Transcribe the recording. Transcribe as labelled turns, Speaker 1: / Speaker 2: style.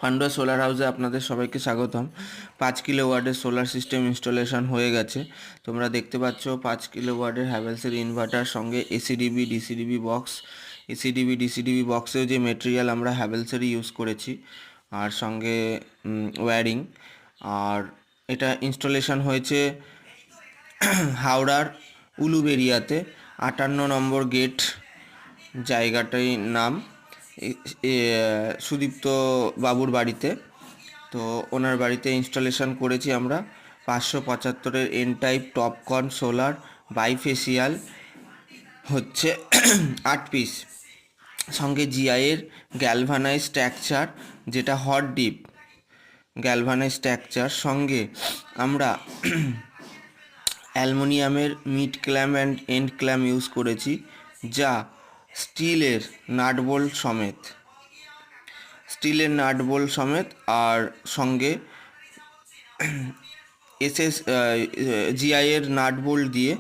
Speaker 1: Pandua solar হাউসে আপনাদের সবাইকে স্বাগতম। 5 কিলোওয়াটের সোলার সিস্টেম ইনস্টলেশন হয়ে গেছে। তোমরা দেখতে পাচ্ছ 5 কিলোওয়াটের হ্যাভেলসের ইনভার্টার, সঙ্গে ACDB DCDB box. ACDB DCDB বক্সেও যে মেটেরিয়াল আমরা হ্যাভেলসেরই ইউজ করেছি, আর সঙ্গে ওয়্যারিং। আর এটা ইনস্টলেশন হয়েছে হাওড়ার উলুবেরিয়াতে, 58 নম্বর গেট জায়গাটার নাম সুদীপ্ত বাবুর বাড়িতে। তো ওনার বাড়িতে ইনস্টলেশন করেছি আমরা 575-এর N type Topcon solar bifacial, হচ্ছে 8 পিস। সঙ্গে জিআইয়ের গ্যালভানাইজ স্ট্রাকচার, যেটা হট ডিপ গ্যালভানাইজ স্ট্রাকচার। সঙ্গে আমরা অ্যালুমিনিয়ামের mid clamp and end clamp use করেছি, যা স্টিলের নাট বোল্ট সমেত। আর সঙ্গে জিআইয়ের নাট বোল্ট দিয়ে